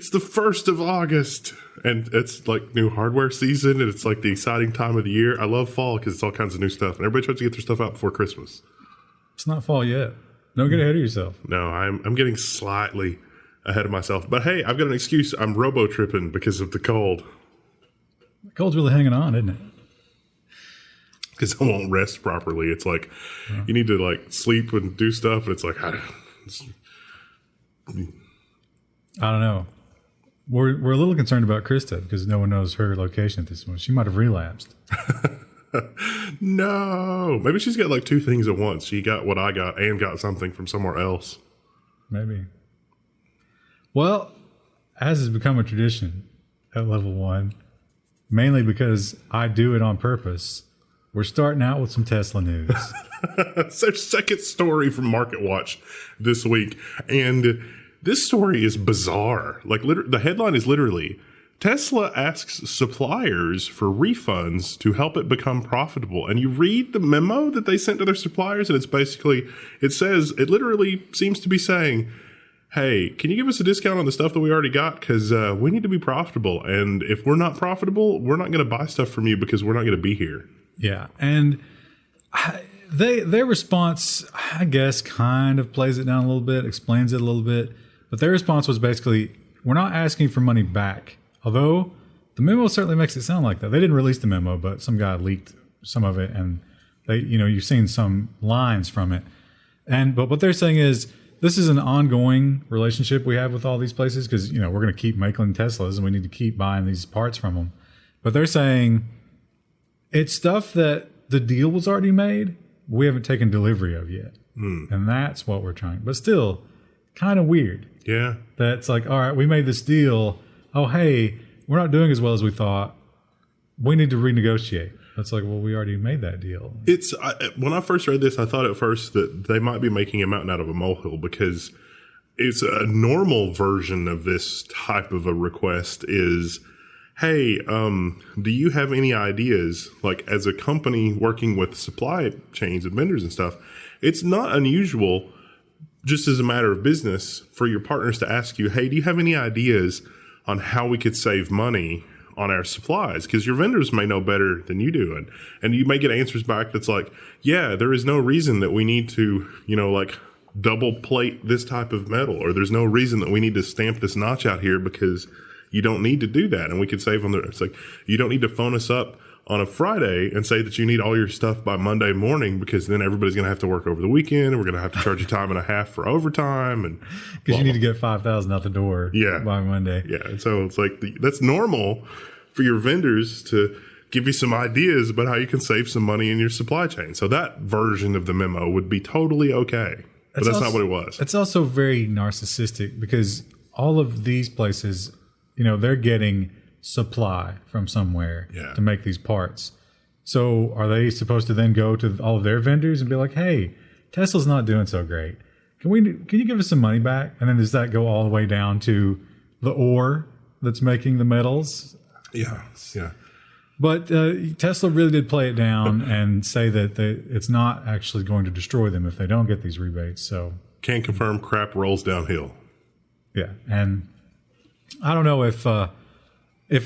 it's the 1st of August, and it's like new hardware season, and it's like the exciting time of the year. I love fall because it's all kinds of new stuff, and everybody tries to get their stuff out before Christmas. It's not fall yet. Don't get ahead of yourself. No, I'm getting slightly ahead of myself. But hey, I've got an excuse. I'm robo-tripping because of the cold. The cold's really hanging on, isn't it? Because I won't rest properly. It's like you need to like sleep and do stuff, and it's like I don't know. We're a little concerned about Krista because no one knows her location at this point. She might have relapsed. No, maybe she's got like 2 things at once. She got what I got and got something from somewhere else. Maybe. Well, as has become a tradition at Level 1, mainly because I do it on purpose, we're starting out with some Tesla news. It's our second story from Market Watch this week. And this story is bizarre. Like the headline is literally, Tesla asks suppliers for refunds to help it become profitable. And you read the memo that they sent to their suppliers, and it's basically, it literally seems to be saying, hey, can you give us a discount on the stuff that we already got? Because we need to be profitable. And if we're not profitable, we're not going to buy stuff from you because we're not going to be here. Yeah. And their response, I guess, kind of plays it down a little bit, explains it a little bit. But their response was basically, we're not asking for money back. Although the memo certainly makes it sound like that. They didn't release the memo, but some guy leaked some of it, and you've seen some lines from it. But what they're saying is this is an ongoing relationship we have with all these places because we're going to keep making Teslas and we need to keep buying these parts from them. But they're saying it's stuff that the deal was already made, we haven't taken delivery of yet, and that's what we're trying. But still, kind of weird. Yeah, that's like, all right, we made this deal. Oh, hey, we're not doing as well as we thought. We need to renegotiate. That's like, well, we already made that deal. It's when I first read this, I thought at first that they might be making a mountain out of a molehill because it's a normal version of this type of a request is, hey, do you have any ideas? Like as a company working with supply chains and vendors and stuff, it's not unusual just as a matter of business for your partners to ask you, hey, do you have any ideas on how we could save money on our supplies? Because your vendors may know better than you do. And you may get answers back that's like, yeah, there is no reason that we need to, like double plate this type of metal, or there's no reason that we need to stamp this notch out here because you don't need to do that. And we could save on it's like, you don't need to phone us up on a Friday and say that you need all your stuff by Monday morning because then everybody's going to have to work over the weekend and we're going to have to charge you time and a half for overtime. And because you need to get 5,000 out the door by Monday. Yeah. And so it's like, that's normal for your vendors to give you some ideas about how you can save some money in your supply chain. So that version of the memo would be totally okay. But that's not what it was. It's also very narcissistic because all of these places, they're getting supply from somewhere to make these parts. So are they supposed to then go to all of their vendors and be like, hey, Tesla's not doing so great. Can you give us some money back? And then does that go all the way down to the ore that's making the metals? Yeah. Yeah. But Tesla really did play it down and say that it's not actually going to destroy them if they don't get these rebates. So can confirm crap rolls downhill. Yeah. And I don't know if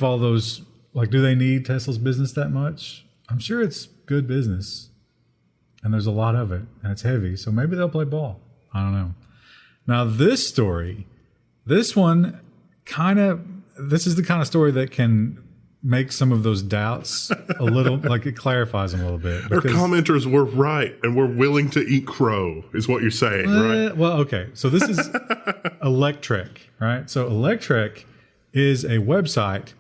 all those, like, do they need Tesla's business that much? I'm sure it's good business and there's a lot of it and it's heavy. So maybe they'll play ball. I don't know. Now this story, this is the kind of story that can make some of those doubts a little, like it clarifies them a little bit. Our commenters were right and we're willing to eat crow is what you're saying, right? Well, okay. So this is Electrek, right? So Electrek is a website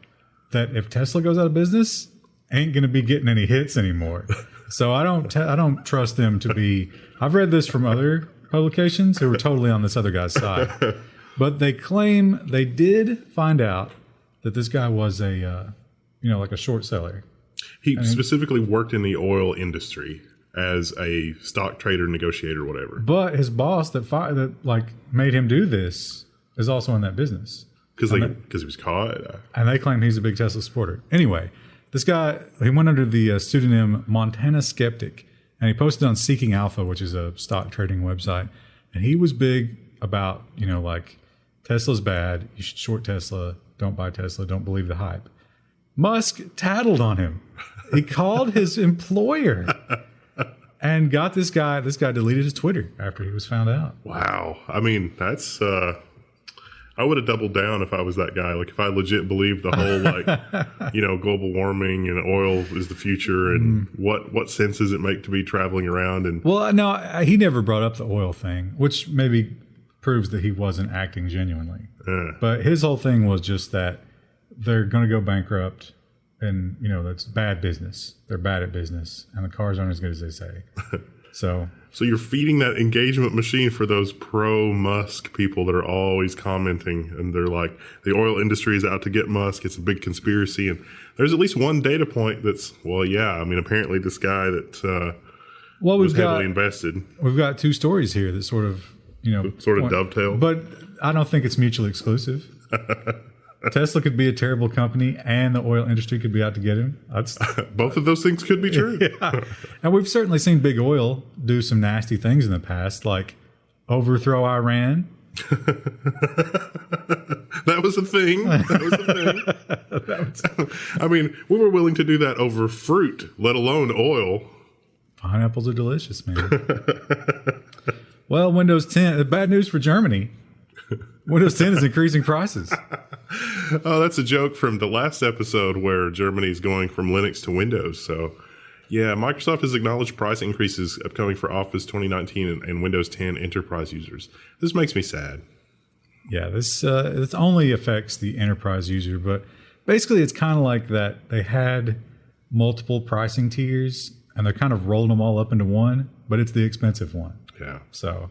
that if Tesla goes out of business, ain't going to be getting any hits anymore. So I don't trust them to be. I've read this from other publications who were totally on this other guy's side, but they claim they did find out that this guy was a, like a short seller. He specifically worked in the oil industry as a stock trader, negotiator, whatever. But his boss that made him do this is also in that business. Because he was caught. And they claim he's a big Tesla supporter. Anyway, this guy, he went under the pseudonym Montana Skeptic, and he posted on Seeking Alpha, which is a stock trading website. And he was big about, Tesla's bad. You should short Tesla. Don't buy Tesla. Don't believe the hype. Musk tattled on him. He called his employer and got this guy. This guy deleted his Twitter after he was found out. Wow. I mean, that's, I would have doubled down if I was that guy. Like if I legit believed the whole, like, global warming and oil is the future and what sense does it make to be traveling around? And well, no, he never brought up the oil thing, which maybe proves that he wasn't acting genuinely. But his whole thing was just that they're going to go bankrupt and, that's bad business. They're bad at business and the cars aren't as good as they say. So you're feeding that engagement machine for those pro-Musk people that are always commenting, and they're like, the oil industry is out to get Musk. It's a big conspiracy. And there's at least one data point that's, apparently this guy that was heavily invested. We've got two stories here that sort of, dovetail. But I don't think it's mutually exclusive. Tesla could be a terrible company and the oil industry could be out to get him. Both of those things could be true. Yeah. And we've certainly seen big oil do some nasty things in the past, like overthrow Iran. That was a thing. I mean, we were willing to do that over fruit, let alone oil. Pineapples are delicious, man. Well, Windows 10, bad news for Germany. Windows 10 is increasing prices. Oh, that's a joke from the last episode where Germany's going from Linux to Windows. So, yeah, Microsoft has acknowledged price increases upcoming for Office 2019 and Windows 10 enterprise users. This makes me sad. Yeah, this only affects the enterprise user, but basically it's kind of like that they had multiple pricing tiers and they're kind of rolling them all up into one, but it's the expensive one. Yeah. So,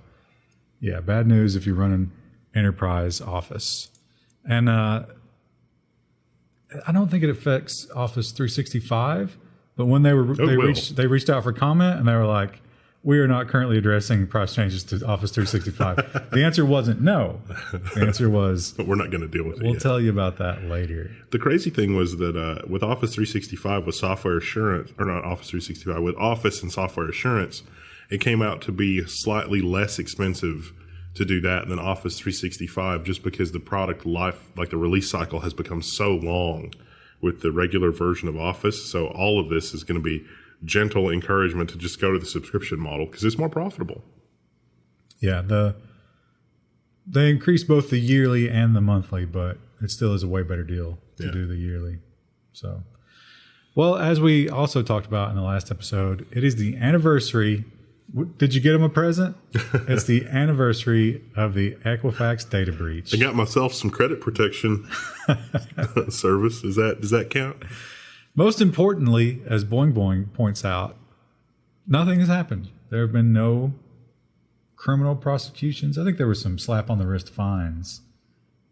yeah, bad news if you're running enterprise Office. And I don't think it affects Office 365, but when they reached out for comment and they were like, we are not currently addressing price changes to Office 365. The answer wasn't no. The answer was, but we're not going to deal with it. We'll tell you about that later. The crazy thing was that with Office 365 with software assurance, or not Office 365, with Office and software assurance, it came out to be slightly less expensive to do that than Office 365 just because the product life, like the release cycle, has become so long with the regular version of Office. So all of this is going to be gentle encouragement to just go to the subscription model because it's more profitable. Yeah, they increased both the yearly and the monthly, but it still is a way better deal to do the yearly. So, well, as we also talked about in the last episode, it is the anniversary. Did you get him a present? It's the anniversary of the Equifax data breach. I got myself some credit protection service. Does that count? Most importantly, as Boing Boing points out, nothing has happened. There have been no criminal prosecutions. I think there were some slap on the wrist fines,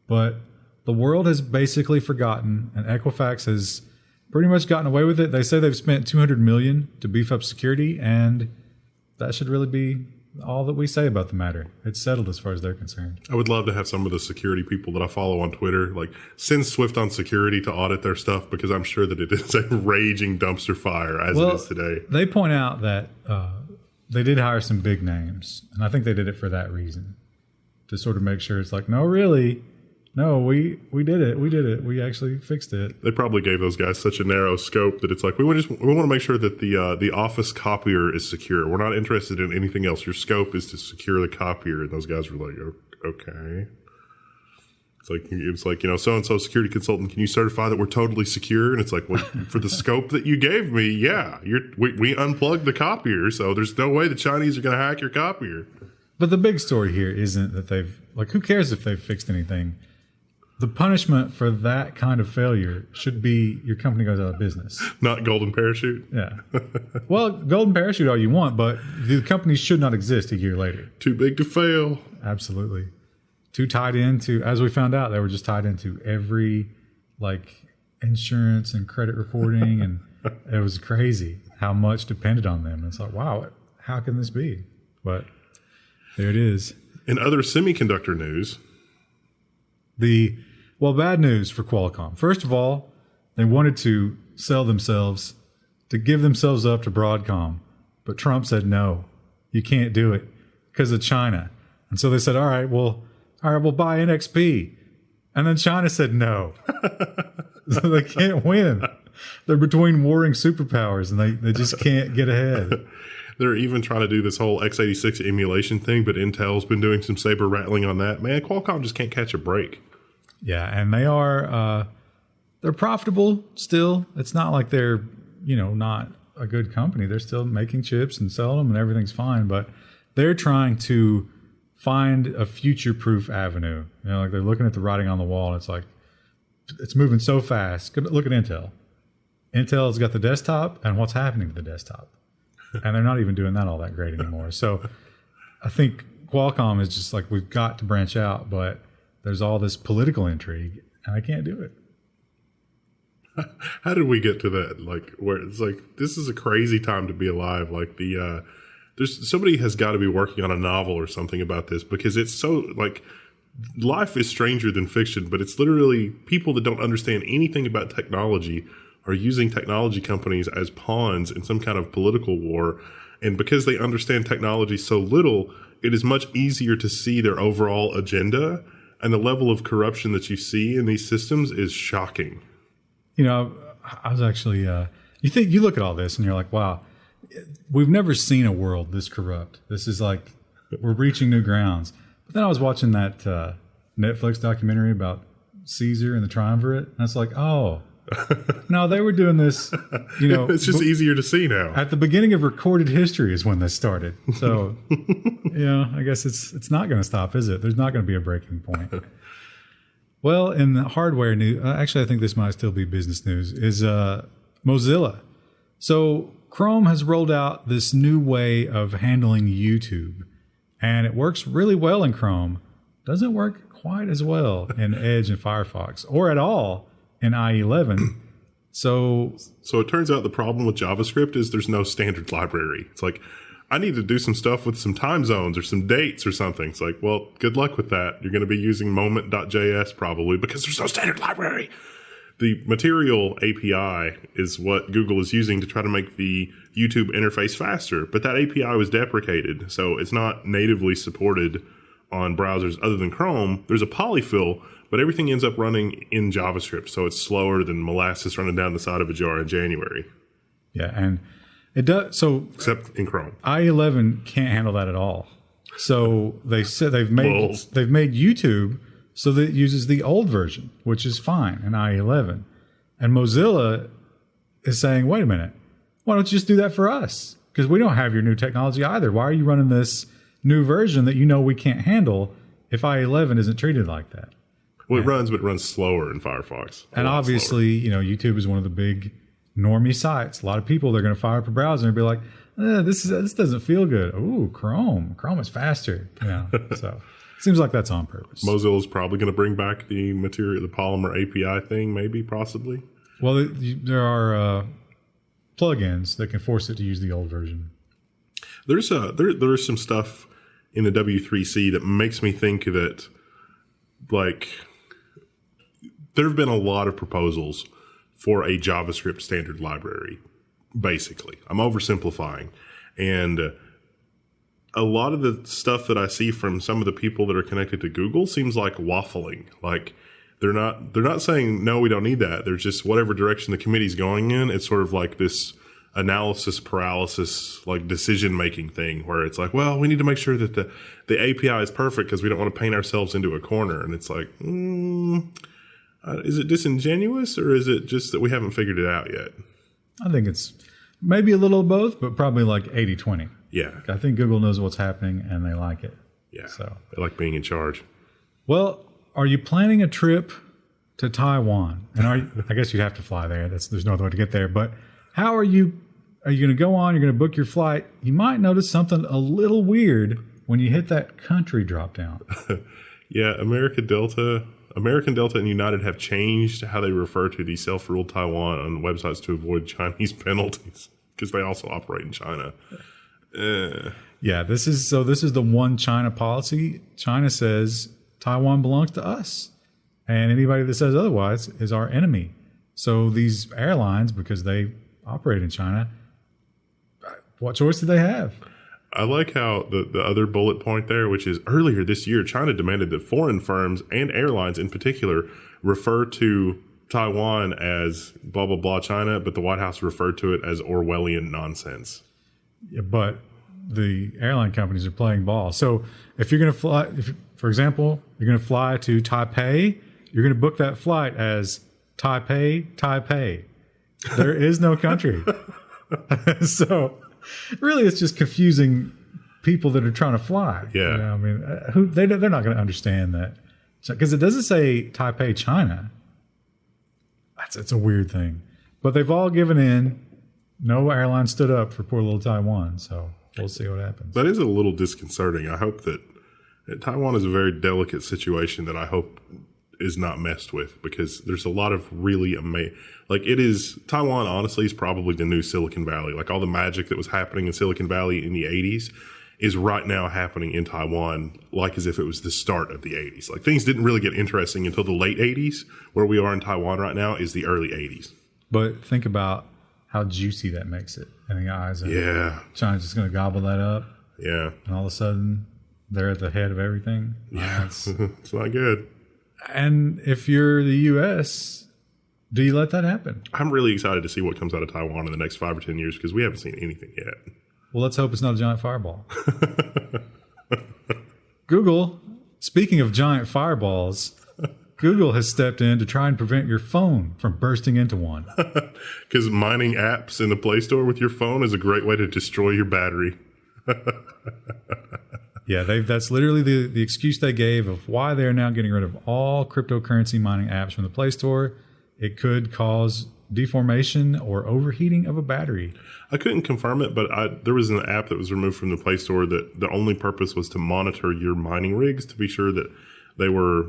but the world has basically forgotten, and Equifax has pretty much gotten away with it. They say they've spent $200 million to beef up security, and that should really be all that we say about the matter. It's settled as far as they're concerned. I would love to have some of the security people that I follow on Twitter, like send Swift on Security to audit their stuff because I'm sure that it is a raging dumpster fire as it is today. They point out that they did hire some big names, and I think they did it for that reason, to sort of make sure it's like, no, really, no, we did it. We did it. We actually fixed it. They probably gave those guys such a narrow scope that it's like, we want to make sure that the Office copier is secure. We're not interested in anything else. Your scope is to secure the copier. And those guys were like, okay. It's like, so-and-so security consultant, can you certify that we're totally secure? And it's like, well, for the scope that you gave me, yeah, we unplugged the copier. So there's no way the Chinese are going to hack your copier. But the big story here isn't that who cares if they've fixed anything? The punishment for that kind of failure should be your company goes out of business. Not golden parachute? Yeah. Well, golden parachute all you want, but the company should not exist a year later. Too big to fail. Absolutely. Too tied into, as we found out, they were just tied into every insurance and credit reporting, and it was crazy how much depended on them. It's like, wow, how can this be? But there it is. In other semiconductor news, bad news for Qualcomm. First of all, they wanted to sell themselves, to give themselves up to Broadcom. But Trump said, no, you can't do it because of China. And so they said, all right, well, All right, we'll buy NXP. And then China said no. So they can't win. They're between warring superpowers, and they just can't get ahead. They're even trying to do this whole x86 emulation thing, but Intel's been doing some saber rattling on that. Man, Qualcomm just can't catch a break. Yeah, and they're profitable still. It's not like they're, not a good company. They're still making chips and selling them, and everything's fine. But they're trying to find a future-proof avenue. Like they're looking at the writing on the wall, and it's like, it's moving so fast. Look at Intel. Intel's got the desktop, and what's happening to the desktop? And they're not even doing that all that great anymore. So I think Qualcomm is just like, we've got to branch out, but there's all this political intrigue, and I can't do it. How did we get to that? Like, where it's like, this is a crazy time to be alive. Like there's somebody has got to be working on a novel or something about this, because it's so like, life is stranger than fiction, but it's literally people that don't understand anything about technology are using technology companies as pawns in some kind of political war. And because they understand technology so little, it is much easier to see their overall agenda. And the level of corruption that you see in these systems is shocking. I was actually, you look at all this and you're like, wow, we've never seen a world this corrupt. This is like, we're reaching new grounds. But then I was watching that Netflix documentary about Caesar and the triumvirate. And it's like, oh, no, they were doing this, it's just easier to see now. At the beginning of recorded history is when this started. So, I guess it's not going to stop, is it? There's not going to be a breaking point. Well, in the hardware news, actually, I think this might still be business news, is Mozilla. So Chrome has rolled out this new way of handling YouTube, and it works really well in Chrome. Doesn't work quite as well in Edge and Firefox, or at all in IE11. So it turns out the problem with JavaScript is there's no standard library. It's like, I need to do some stuff with some time zones or some dates or something. It's like, well, good luck with that. You're going to be using moment.js probably, because there's no standard library. The Material API is what Google is using to try to make the YouTube interface faster. But that API was deprecated, so it's not natively supported on browsers other than Chrome. There's a polyfill, but everything ends up running in JavaScript, so it's slower than molasses running down the side of a jar in January. Yeah, and it does. So except in Chrome, IE11 can't handle that at all. So they said they've made YouTube so that it uses the old version, which is fine in IE11. And Mozilla is saying, wait a minute, why don't you just do that for us? Because we don't have your new technology either. Why are you running this new version that we can't handle if IE11 isn't treated like that? Well, it runs, but it runs slower in Firefox. And obviously, YouTube is one of the big normie sites. A lot of people, they're going to fire up a browser and be like, this doesn't feel good. Ooh, Chrome is faster. So it seems like that's on purpose. Mozilla's probably going to bring back the Polymer API thing, maybe, possibly. Well, there are plugins that can force it to use the old version. There's some stuff in the W3C that makes me think that, like, there have been a lot of proposals for a JavaScript standard library, basically. I'm oversimplifying. And a lot of the stuff that I see from some of the people that are connected to Google seems like waffling. Like, they're not saying, no, we don't need that. There's just whatever direction the committee's going in. It's sort of like this analysis paralysis, like decision-making thing where it's like, well, we need to make sure that the API is perfect because we don't want to paint ourselves into a corner. And it's like, is it disingenuous, or is it just that we haven't figured it out yet? I think it's maybe a little of both, but probably like 80-20. Yeah. I think Google knows what's happening and they like it. Yeah. So they like being in charge. Well, are you planning a trip to Taiwan? And I guess you'd have to fly there. There's no other way to get there. But how are you going to go on? You're going to book your flight. You might notice something a little weird when you hit that country drop down. Yeah. American Delta and United have changed how they refer to the self-ruled Taiwan on websites to avoid Chinese penalties because they also operate in China. Yeah, this is the one China policy. China says Taiwan belongs to us, and anybody that says otherwise is our enemy. So these airlines, because they operate in China, what choice do they have? I like how the other bullet point there, which is earlier this year, China demanded that foreign firms and airlines in particular refer to Taiwan as blah, blah, blah China, but the White House referred to it as Orwellian nonsense. Yeah, but the airline companies are playing ball. So if you're going to fly, for example, you're going to fly to Taipei, you're going to book that flight as Taipei. There is no country. So really, it's just confusing people that are trying to fly. Yeah. You know, I mean, they're not going to understand that. Because it doesn't say Taipei, China. It's a weird thing. But they've all given in. No airline stood up for poor little Taiwan. So we'll see what happens. That is a little disconcerting. I hope that Taiwan is a very delicate situation that I hope is not messed with, because there's a lot of really amazing, like it is, Taiwan honestly is probably the new Silicon Valley. Like all the magic that was happening in Silicon Valley in the 80s is right now happening in Taiwan, like as if it was the start of the 80s. Like things didn't really get interesting until the late 80s. Where we are in Taiwan right now is the early 80s. But think about how juicy that makes it in the eyes of China's just going to gobble that up. Yeah. And all of a sudden, they're at the head of everything. Yeah. It's not good. And if you're the U.S., do you let that happen? I'm really excited to see what comes out of Taiwan in the next 5 or 10 years, because we haven't seen anything yet. Well, let's hope it's not a giant fireball. Google, speaking of giant fireballs, Google has stepped in to try and prevent your phone from bursting into one. Because mining apps in the Play Store with your phone is a great way to destroy your battery. Yeah, that's literally the excuse they gave of why they're now getting rid of all cryptocurrency mining apps from the Play Store. It could cause deformation or overheating of a battery. I couldn't confirm it, but there was an app that was removed from the Play Store that the only purpose was to monitor your mining rigs to be sure that they were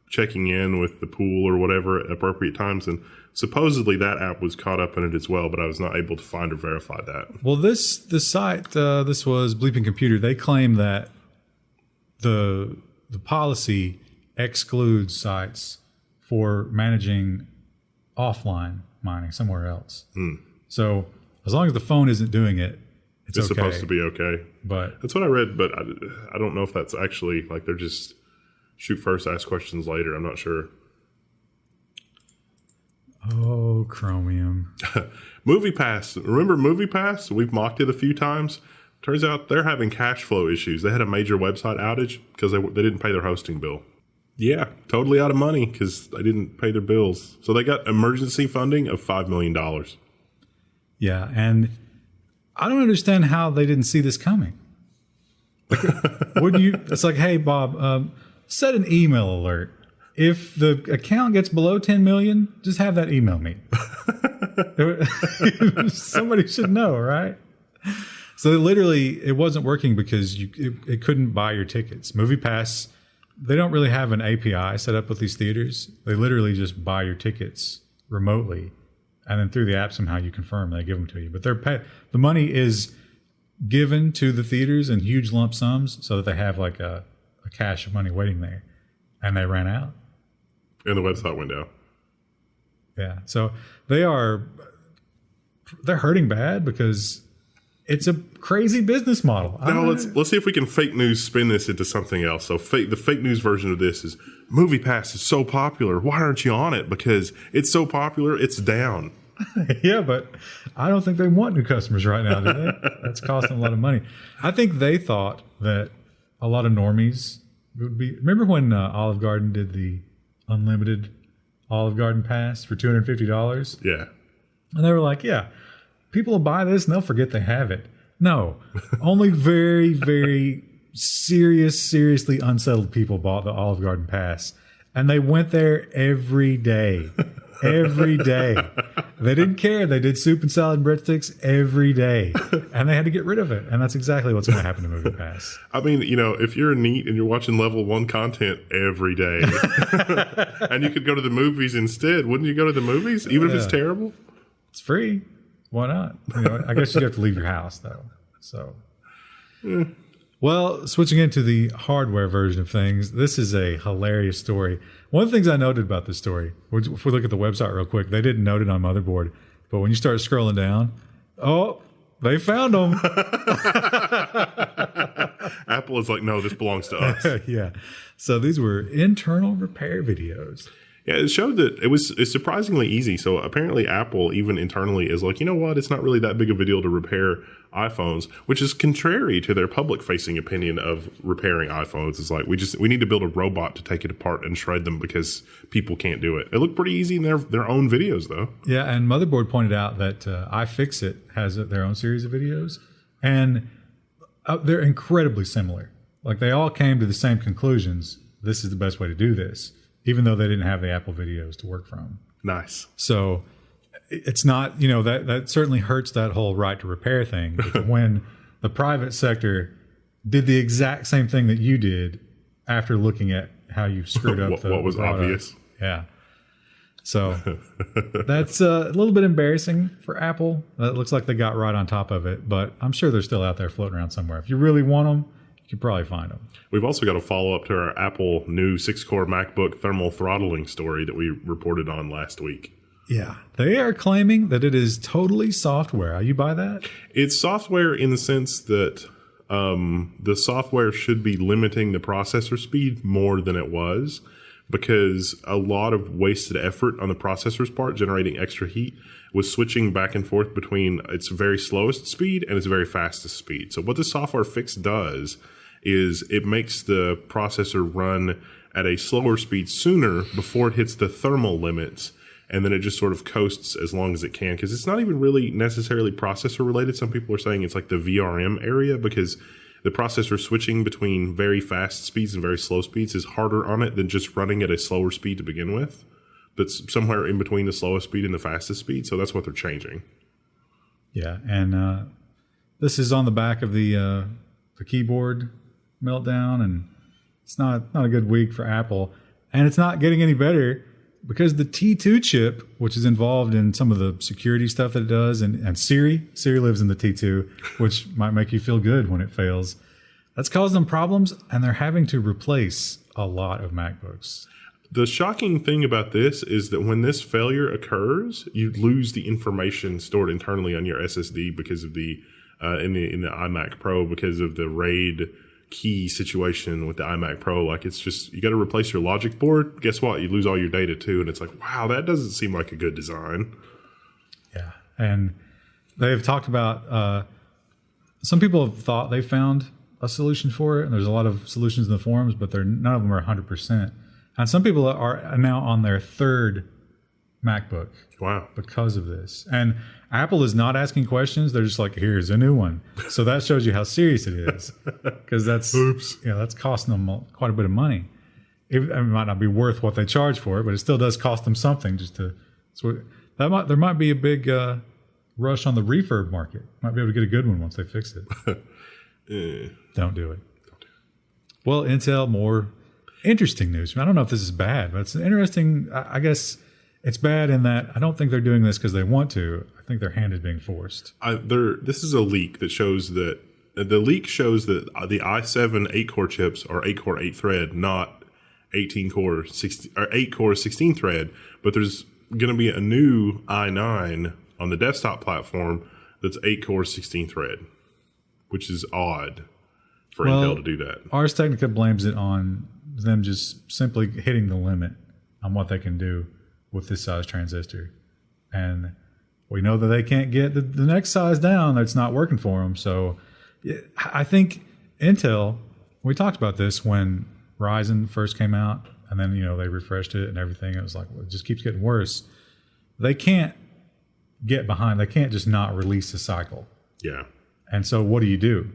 checking in with the pool or whatever at appropriate times. And supposedly that app was caught up in it as well, but I was not able to find or verify that. Well, this site, this was Bleeping Computer. They claim that the policy excludes sites for managing offline mining somewhere else. So as long as the phone isn't doing it, it's okay. Supposed to be okay. But that's what I read, but I don't know if that's actually, like, they're just shoot first, ask questions later. I'm not sure. Oh, Chromium. MoviePass. Remember MoviePass? We've mocked it a few times. Turns out they're having cash flow issues. They had a major website outage because they didn't pay their hosting bill. Yeah, totally out of money because they didn't pay their bills. So they got emergency funding of $5 million. Yeah, and I don't understand how they didn't see this coming. Wouldn't you? It's like, hey, Bob, set an email alert. If the account gets below 10 million, just have that email me. Somebody should know, right? So literally, it wasn't working because it couldn't buy your tickets. MoviePass, they don't really have an API set up with these theaters. They literally just buy your tickets remotely, and then through the app somehow you confirm they give them to you. But the money is given to the theaters in huge lump sums so that they have like a cache of money waiting there, and they ran out. And the website went down. Yeah, so they're hurting bad because it's a crazy business model. Now let's see if we can fake news spin this into something else. So the fake news version of this is MoviePass is so popular. Why aren't you on it? Because it's so popular, it's down. Yeah, but I don't think they want new customers right now, do they? That's costing a lot of money. I think they thought that a lot of normies would be. Remember when Olive Garden did the unlimited Olive Garden pass for $250? Yeah. And they were like, yeah, people will buy this and they'll forget they have it. No, only very, very seriously unsettled people bought the Olive Garden pass. And they went there every day. Every day. They didn't care. They did soup and salad and breadsticks every day. And they had to get rid of it. And that's exactly what's going to happen to MoviePass. I mean, if you're neat and you're watching Level 1 content every day and you could go to the movies instead, wouldn't you go to the movies even if it's terrible? It's free. Why not? I guess you have to leave your house, though. So, Well, switching into the hardware version of things, this is a hilarious story. One of the things I noted about this story, if we look at the website real quick, they didn't note it on Motherboard, but when you start scrolling down, They found them. Apple is like, no, this belongs to us. Yeah. So these were internal repair videos. Yeah, it showed that it's surprisingly easy. So apparently Apple, even internally, is like, you know what? It's not really that big of a deal to repair iPhones, which is contrary to their public-facing opinion of repairing iPhones. It's like, we need to build a robot to take it apart and shred them because people can't do it. It looked pretty easy in their own videos, though. Yeah, and Motherboard pointed out that iFixit has their own series of videos, and they're incredibly similar. Like, they all came to the same conclusions. This is the best way to do this, even though they didn't have the Apple videos to work from. Nice. So it's not, that certainly hurts that whole right to repair thing. But when the private sector did the exact same thing that you did after looking at how you screwed up what was product. obvious. Yeah. So that's a little bit embarrassing for Apple. It looks like they got right on top of it, but I'm sure they're still out there floating around somewhere. If you really want them, you can probably find them. We've also got a follow-up to our Apple new 6-core MacBook thermal throttling story that we reported on last week. Yeah. They are claiming that it is totally software. You buy that? It's software in the sense that the software should be limiting the processor speed more than it was, because a lot of wasted effort on the processor's part generating extra heat was switching back and forth between its very slowest speed and its very fastest speed. So what the software fix does is it makes the processor run at a slower speed sooner before it hits the thermal limits, and then it just sort of coasts as long as it can, because it's not even really necessarily processor related. Some people are saying it's like the VRM area, because the processor switching between very fast speeds and very slow speeds is harder on it than just running at a slower speed to begin with. But somewhere in between the slowest speed and the fastest speed. So that's what they're changing. Yeah, and this is on the back of the keyboard meltdown, and it's not a good week for Apple. And it's not getting any better because the T2 chip, which is involved in some of the security stuff that it does, and Siri lives in the T2, which might make you feel good when it fails. That's caused them problems, and they're having to replace a lot of MacBooks. The shocking thing about this is that when this failure occurs, you lose the information stored internally on your SSD because of the in the iMac Pro, because of the RAID key situation with the iMac Pro. Like, it's just, you got to replace your logic board. Guess what? You lose all your data too. And it's like, wow, that doesn't seem like a good design. Yeah. And they've talked about, some people have thought they found a solution for it. And there's a lot of solutions in the forums, but none of them are 100%. And some people are now on their third MacBook. Wow. Because of this. And Apple is not asking questions. They're just like, here's a new one. So that shows you how serious it is. Because that's costing them quite a bit of money. It might not be worth what they charge for it, but it still does cost them something there might be a big rush on the refurb market. Might be able to get a good one once they fix it. Don't do it. Well, Intel, more interesting news. I don't know if this is bad, but it's interesting. I guess it's bad in that I don't think they're doing this because they want to. I think their hand is being forced. This is a leak that shows that the the i7 8-core chips are 8-core 8-thread, not 18-core 16 or 8-core 16-thread. But there's going to be a new i9 on the desktop platform that's 8-core 16-thread, which is odd for Intel to do that. Ars Technica blames it on them just simply hitting the limit on what they can do with this size transistor. And we know that they can't get the next size down. That's not working for them. So I think Intel, we talked about this when Ryzen first came out, and then, they refreshed it and everything. It was like, well, it just keeps getting worse. They can't get behind. They can't just not release a cycle. Yeah. And so what do you do?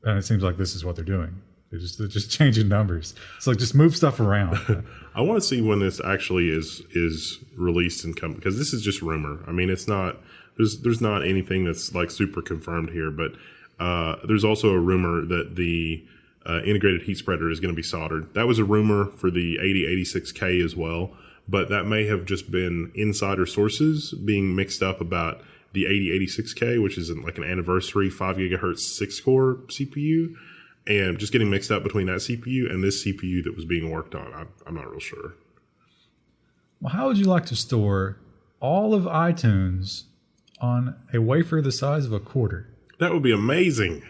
And it seems like this is what they're doing. They're just changing numbers. It's like, just move stuff around. I want to see when this actually is released and come, because this is just rumor. I mean, it's not, there's not anything that's like super confirmed here, but there's also a rumor that the integrated heat spreader is going to be soldered. That was a rumor for the 8086K as well, but that may have just been insider sources being mixed up about the 8086K, which is like an anniversary 5 gigahertz 6-core CPU. And just getting mixed up between that CPU and this CPU that was being worked on. I'm not real sure. Well, how would you like to store all of iTunes on a wafer the size of a quarter. That would be amazing.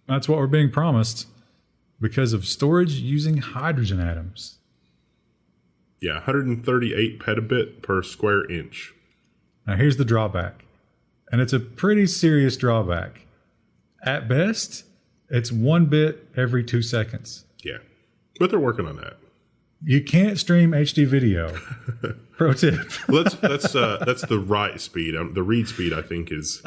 That's what we're being promised because of storage using hydrogen atoms. Yeah, 138 petabit per square inch. Now, here's the drawback, and it's a pretty serious drawback. At best, it's 1 bit every 2 seconds. Yeah, but they're working on that. You can't stream HD video. Pro tip. That's the write speed. The read speed, I think, is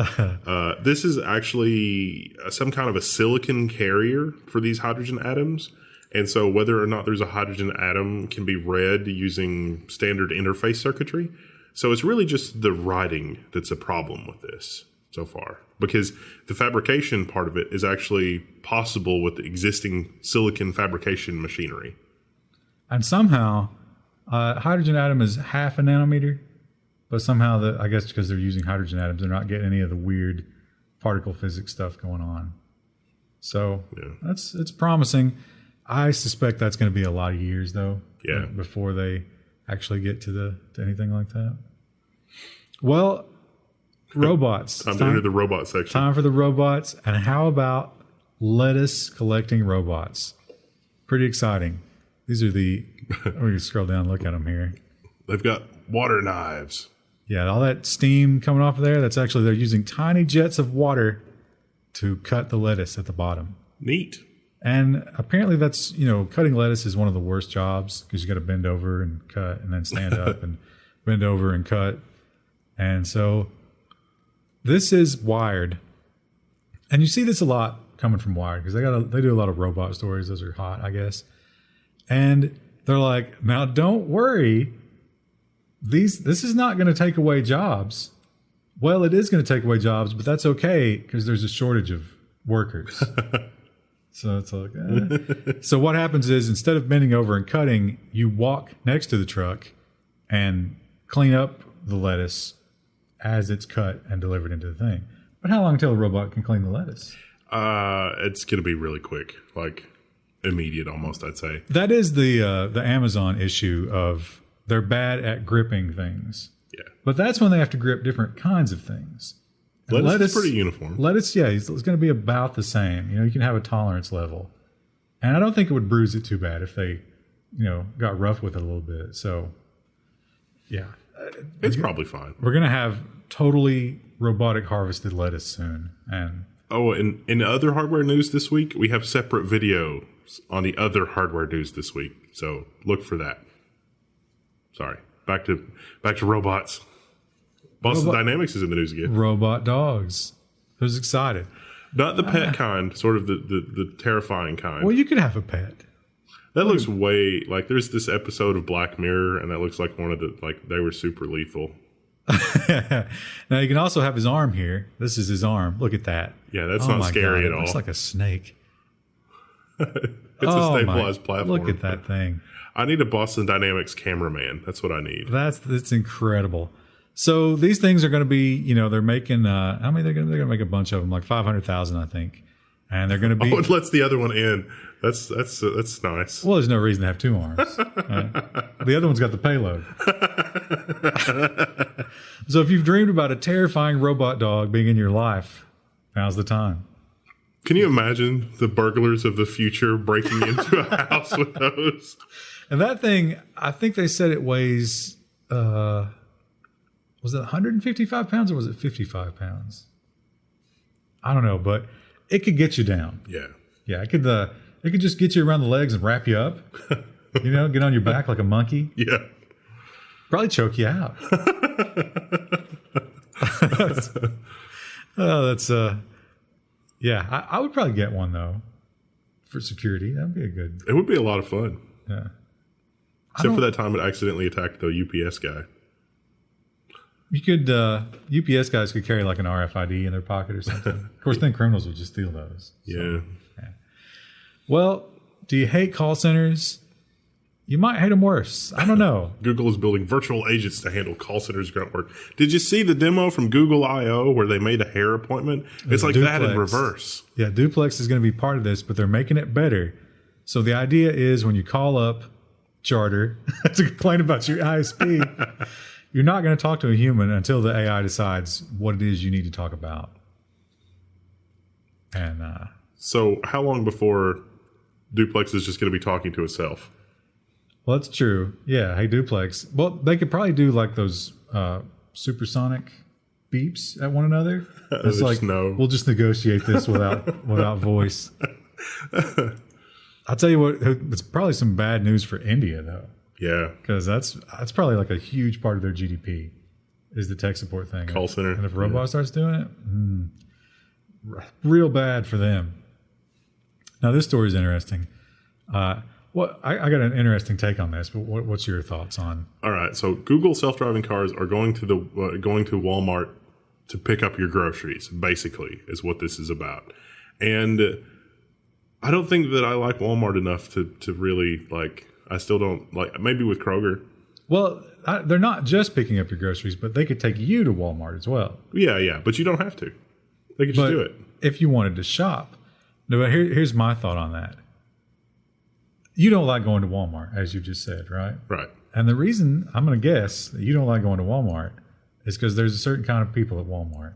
this is actually some kind of a silicon carrier for these hydrogen atoms. And so whether or not there's a hydrogen atom can be read using standard interface circuitry. So it's really just the writing that's a problem with this so far, because the fabrication part of it is actually possible with the existing silicon fabrication machinery. And somehow, hydrogen atom is half a nanometer, but somehow, I guess because they're using hydrogen atoms, they're not getting any of the weird particle physics stuff going on. So yeah. It's promising. I suspect that's going to be a lot of years, though, before they actually get to anything like that. Well, robots. Time to enter the robot section. Time for the robots. And how about lettuce collecting robots? Pretty exciting. These are we can scroll down and look at them here. They've got water knives. Yeah, all that steam coming off of there, that's actually, they're using tiny jets of water to cut the lettuce at the bottom. Neat. And apparently that's, cutting lettuce is one of the worst jobs because you got to bend over and cut and then stand up and bend over and cut. And so this is Wired. And you see this a lot coming from Wired because they do a lot of robot stories. Those are hot, I guess. And they're like, now don't worry. This is not going to take away jobs. Well, it is going to take away jobs, but that's okay because there's a shortage of workers. So it's like, So what happens is instead of bending over and cutting, you walk next to the truck and clean up the lettuce as it's cut and delivered into the thing. But how long until a robot can clean the lettuce? It's going to be really quick, like immediate almost, I'd say. That is the Amazon issue of they're bad at gripping things. Yeah. But that's when they have to grip different kinds of things. Lettuce is pretty uniform. Lettuce, it's going to be about the same. You can have a tolerance level. And I don't think it would bruise it too bad if they, got rough with it a little bit. So, yeah. It's probably fine. We're going to have totally robotic harvested lettuce soon. And in other hardware news this week, we have separate videos on the other hardware news this week. So look for that. Sorry. Back to robots. Boston Dynamics is in the news again. Robot dogs. Who's excited? Not the pet kind, sort of the terrifying kind. Well, you could have a pet. That looks way like there's this episode of Black Mirror, and that looks like one of they were super lethal. Now you can also have his arm here. This is his arm. Look at that. Yeah, that's not scary at all. It looks like a snake. It's a stabilized platform. Look at that thing. I need a Boston Dynamics cameraman. That's what I need. That's incredible. So these things are going to be, they're making. How many they're going to make a bunch of them, like 500,000, I think, and they're going to be. Oh, it lets the other one in. That's nice. Well, there's no reason to have two arms. Right? The other one's got the payload. So if you've dreamed about a terrifying robot dog being in your life, now's the time. Can you imagine the burglars of the future breaking into a house with those? And that thing, I think they said it weighs. Was it 155 pounds or was it 55 pounds? I don't know, but it could get you down. Yeah. Yeah, it could just get you around the legs and wrap you up. Get on your back like a monkey. Yeah. Probably choke you out. Yeah, I would probably get one though for security. That'd be It would be a lot of fun. Yeah. Except for that time it accidentally attacked the UPS guy. You could, UPS guys could carry like an RFID in their pocket or something. Of course, then criminals would just steal those. Yeah. Well, do you hate call centers? You might hate them worse. I don't know. Google is building virtual agents to handle call centers' grunt work. Did you see the demo from Google I.O. where they made a hair appointment? It's like Duplex. that in reverse. Yeah, Duplex is going to be part of this, but they're making it better. So the idea is when you call up Charter to complain about your ISP, you're not going to talk to a human until the AI decides what it is you need to talk about. And so how long before Duplex is just going to be talking to itself? Well, that's true. Yeah. Hey, Duplex. Well, they could probably do like those supersonic beeps at one another. It's like, we'll just negotiate this without voice. I'll tell you what, it's probably some bad news for India, though. Yeah. Because that's probably like a huge part of their GDP is the tech support thing. Call center. And if a robot starts doing it, real bad for them. Now, this story is interesting. I got an interesting take on this, but what's your thoughts on? All right. So Google self-driving cars are going to Walmart to pick up your groceries, basically, is what this is about. And I don't think that I like Walmart enough to really, like, I still don't, like, maybe with Kroger. Well, they're not just picking up your groceries, but they could take you to Walmart as well. Yeah, but you don't have to. They could just do it. If you wanted to shop. No, but here's my thought on that. You don't like going to Walmart, as you just said, right? Right. And the reason, I'm going to guess, that you don't like going to Walmart is because there's a certain kind of people at Walmart.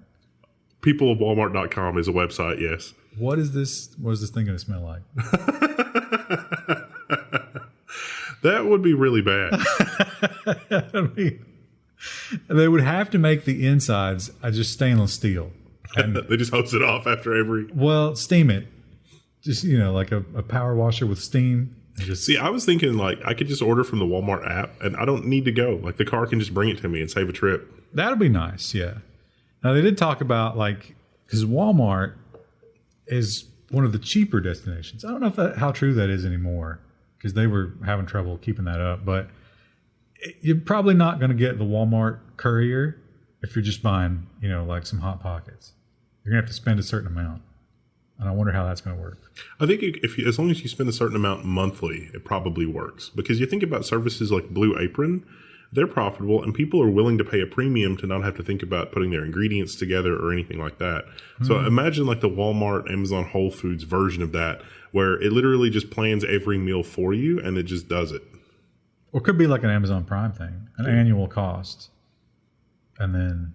Peopleofwalmart.com is a website, yes. What is this thing going to smell like? That would be really bad. I mean, they would have to make the insides just stainless steel. And they just hose it off after every... Well, steam it. Just, like a power washer with steam. See, I was thinking, like, I could just order from the Walmart app, and I don't need to go. Like, the car can just bring it to me and save a trip. That'd be nice, yeah. Now, they did talk about, like, because Walmart is one of the cheaper destinations. I don't know how true that is anymore, because they were having trouble keeping that up. But you're probably not going to get the Walmart courier if you're just buying, like some Hot Pockets. You're going to have to spend a certain amount. And I wonder how that's going to work. I think as long as you spend a certain amount monthly, it probably works. Because you think about services like Blue Apron, they're profitable, and people are willing to pay a premium to not have to think about putting their ingredients together or anything like that. So imagine like the Walmart, Amazon, Whole Foods version of that, where it literally just plans every meal for you, and it just does it. Or it could be like an Amazon Prime thing, an annual cost. And then,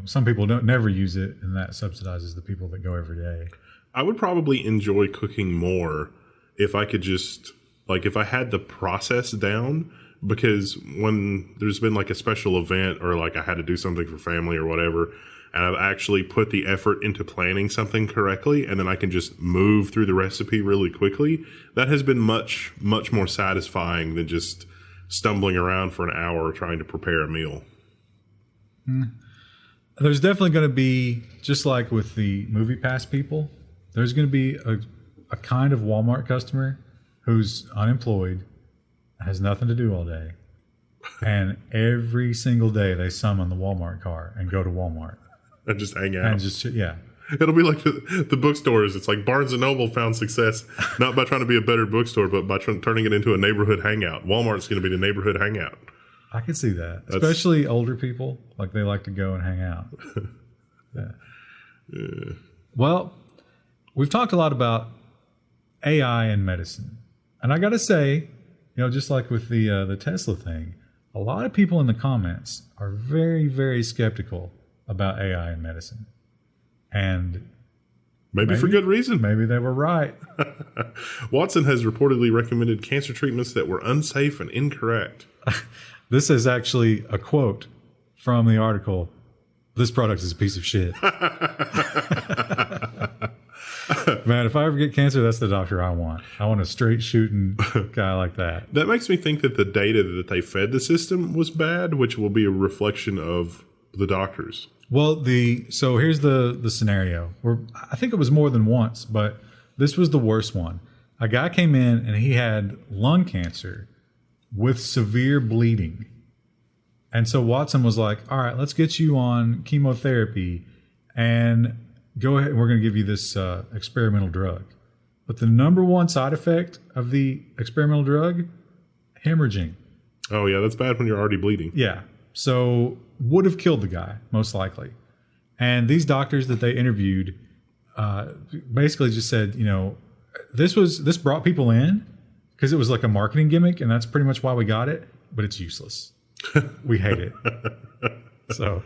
some people never use it, and that subsidizes the people that go every day. I would probably enjoy cooking more if I could just, like, if I had the process down, because when there's been like a special event or like I had to do something for family or whatever, and I've actually put the effort into planning something correctly, and then I can just move through the recipe really quickly, that has been much, much more satisfying than just stumbling around for an hour trying to prepare a meal. There's definitely going to be, just like with the MoviePass people, there's going to be a kind of Walmart customer who's unemployed, has nothing to do all day, and every single day they summon the Walmart car and go to Walmart. And just hang out. And just, yeah. It'll be like the bookstores. It's like Barnes & Noble found success, not by trying to be a better bookstore, but by turning it into a neighborhood hangout. Walmart's going to be the neighborhood hangout. I can see that. Especially older people. Like, they like to go and hang out. Yeah. Well, we've talked a lot about AI and medicine. And I got to say, just like with the Tesla thing, a lot of people in the comments are very, very skeptical about AI and medicine. And maybe for good reason. Maybe they were right. Watson has reportedly recommended cancer treatments that were unsafe and incorrect. This is actually a quote from the article. This product is a piece of shit. Man, if I ever get cancer, that's the doctor I want. I want a straight shooting guy like that. That makes me think that the data that they fed the system was bad, which will be a reflection of the doctors. Well, so here's the scenario. I think it was more than once, but this was the worst one. A guy came in and he had lung cancer with severe bleeding. And so Watson was like, all right, let's get you on chemotherapy and go ahead. We're going to give you this experimental drug. But the number one side effect of the experimental drug, hemorrhaging. Oh, yeah, that's bad when you're already bleeding. Yeah. So would have killed the guy, most likely. And these doctors that they interviewed basically just said, this brought people in because it was like a marketing gimmick, and that's pretty much why we got it, but it's useless. We hate it. So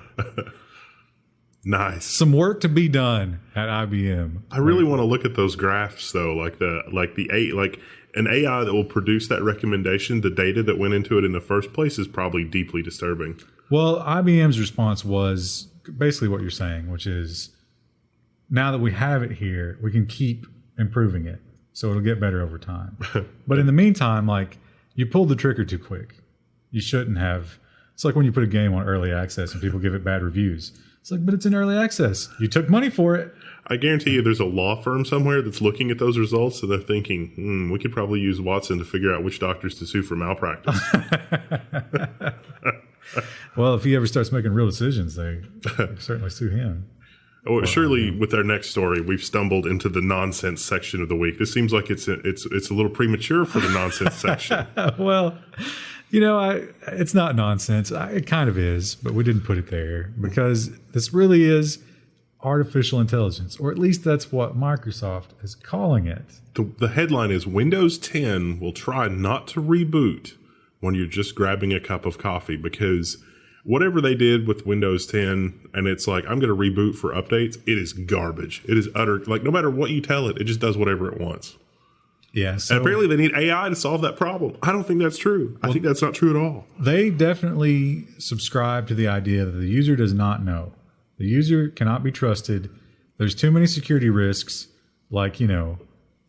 nice. Some work to be done at IBM. I really want to look at those graphs though, like an AI that will produce that recommendation. The data that went into it in the first place is probably deeply disturbing. Well, IBM's response was basically what you're saying, which is now that we have it here, we can keep improving it. So it'll get better over time. But in the meantime, like, you pulled the trigger too quick. You shouldn't have. It's like when you put a game on early access and people give it bad reviews. It's like, but it's in early access. You took money for it. I guarantee you there's a law firm somewhere that's looking at those results and they're thinking, we could probably use Watson to figure out which doctors to sue for malpractice. Well, if he ever starts making real decisions, they certainly sue him. Oh, surely with our next story, we've stumbled into the nonsense section of the week. This seems like it's a little premature for the nonsense section. Well, it's not nonsense. It kind of is, but we didn't put it there because this really is artificial intelligence, or at least that's what Microsoft is calling it. The headline is Windows 10 will try not to reboot when you're just grabbing a cup of coffee, because whatever they did with Windows 10, and it's like, I'm going to reboot for updates, it is garbage. It is utter, like, no matter what you tell it, it just does whatever it wants. Yeah. So and apparently they need AI to solve that problem. I don't think that's true. I think that's not true at all. They definitely subscribe to the idea that the user does not know. The user cannot be trusted. There's too many security risks, like, the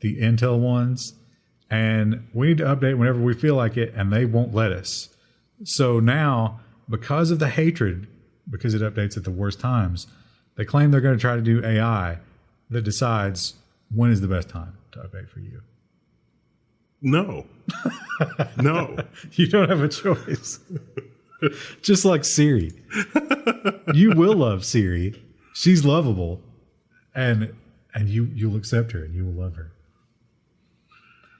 Intel ones. And we need to update whenever we feel like it, and they won't let us. So now, because of the hatred, because it updates at the worst times, they claim they're going to try to do AI that decides when is the best time to update for you. No. No. You don't have a choice. Just like Siri. You will love Siri. She's lovable. And you'll accept her and you will love her.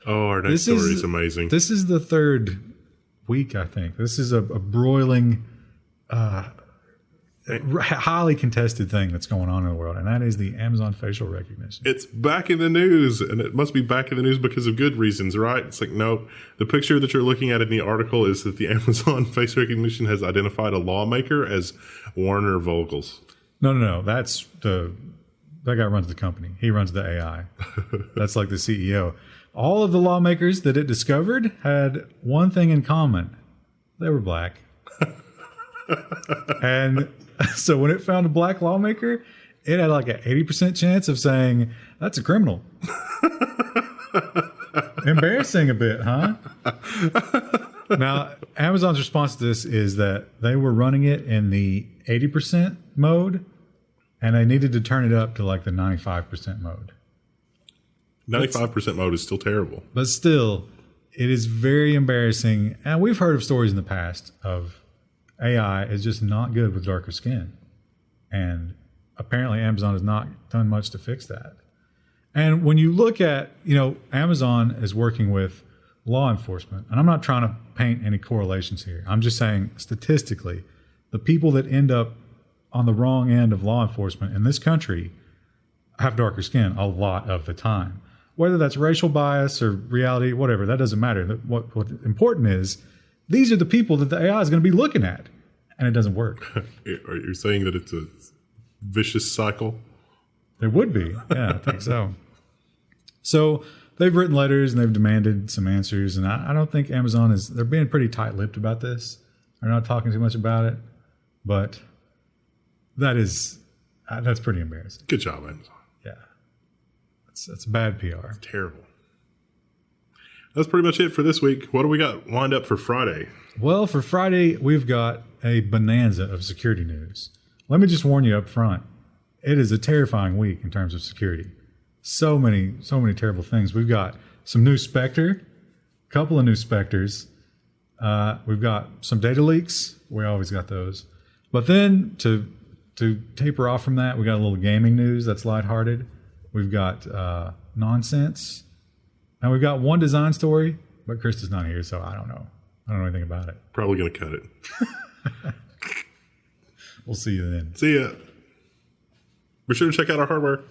Oh, our next story is amazing. This is the third week, I think. This is a broiling, highly contested thing that's going on in the world, and that is the Amazon facial recognition. It's back in the news, and it must be back in the news because of good reasons, right? It's like, no, the picture that you're looking at in the article is that the Amazon face recognition has identified a lawmaker as Warner Vogels. No. That's that guy runs the company. He runs the AI. That's like the CEO. All of the lawmakers that it discovered had one thing in common. They were black. And so when it found a black lawmaker, it had like an 80% chance of saying, that's a criminal. Embarrassing a bit, huh? Now, Amazon's response to this is that they were running it in the 80% mode, and they needed to turn it up to like the 95% mode. 95% mode is still terrible. But still, it is very embarrassing. And we've heard of stories in the past of AI is just not good with darker skin. And apparently Amazon has not done much to fix that. And when you look at, Amazon is working with law enforcement. And I'm not trying to paint any correlations here. I'm just saying statistically, the people that end up on the wrong end of law enforcement in this country have darker skin a lot of the time. Whether that's racial bias or reality, whatever, that doesn't matter. What's important is these are the people that the AI is going to be looking at, and it doesn't work. Are you saying that it's a vicious cycle? It would be. Yeah, I think so. So they've written letters and they've demanded some answers, and I don't think Amazon they're being pretty tight-lipped about this. They're not talking too much about it, but that's pretty embarrassing. Good job, Amazon. Yeah. That's bad PR. Terrible. That's pretty much it for this week. What do we got lined up for Friday? Well, for Friday, we've got a bonanza of security news. Let me just warn you up front. It is a terrifying week in terms of security. So many terrible things. We've got some new Spectre, a couple of new Spectres. We've got some data leaks. We always got those. But then to taper off from that, we got a little gaming news that's lighthearted. We've got nonsense. And we've got one design story, but Krista's not here, so I don't know. I don't know anything about it. Probably going to cut it. We'll see you then. See ya. Be sure to check out our hardware.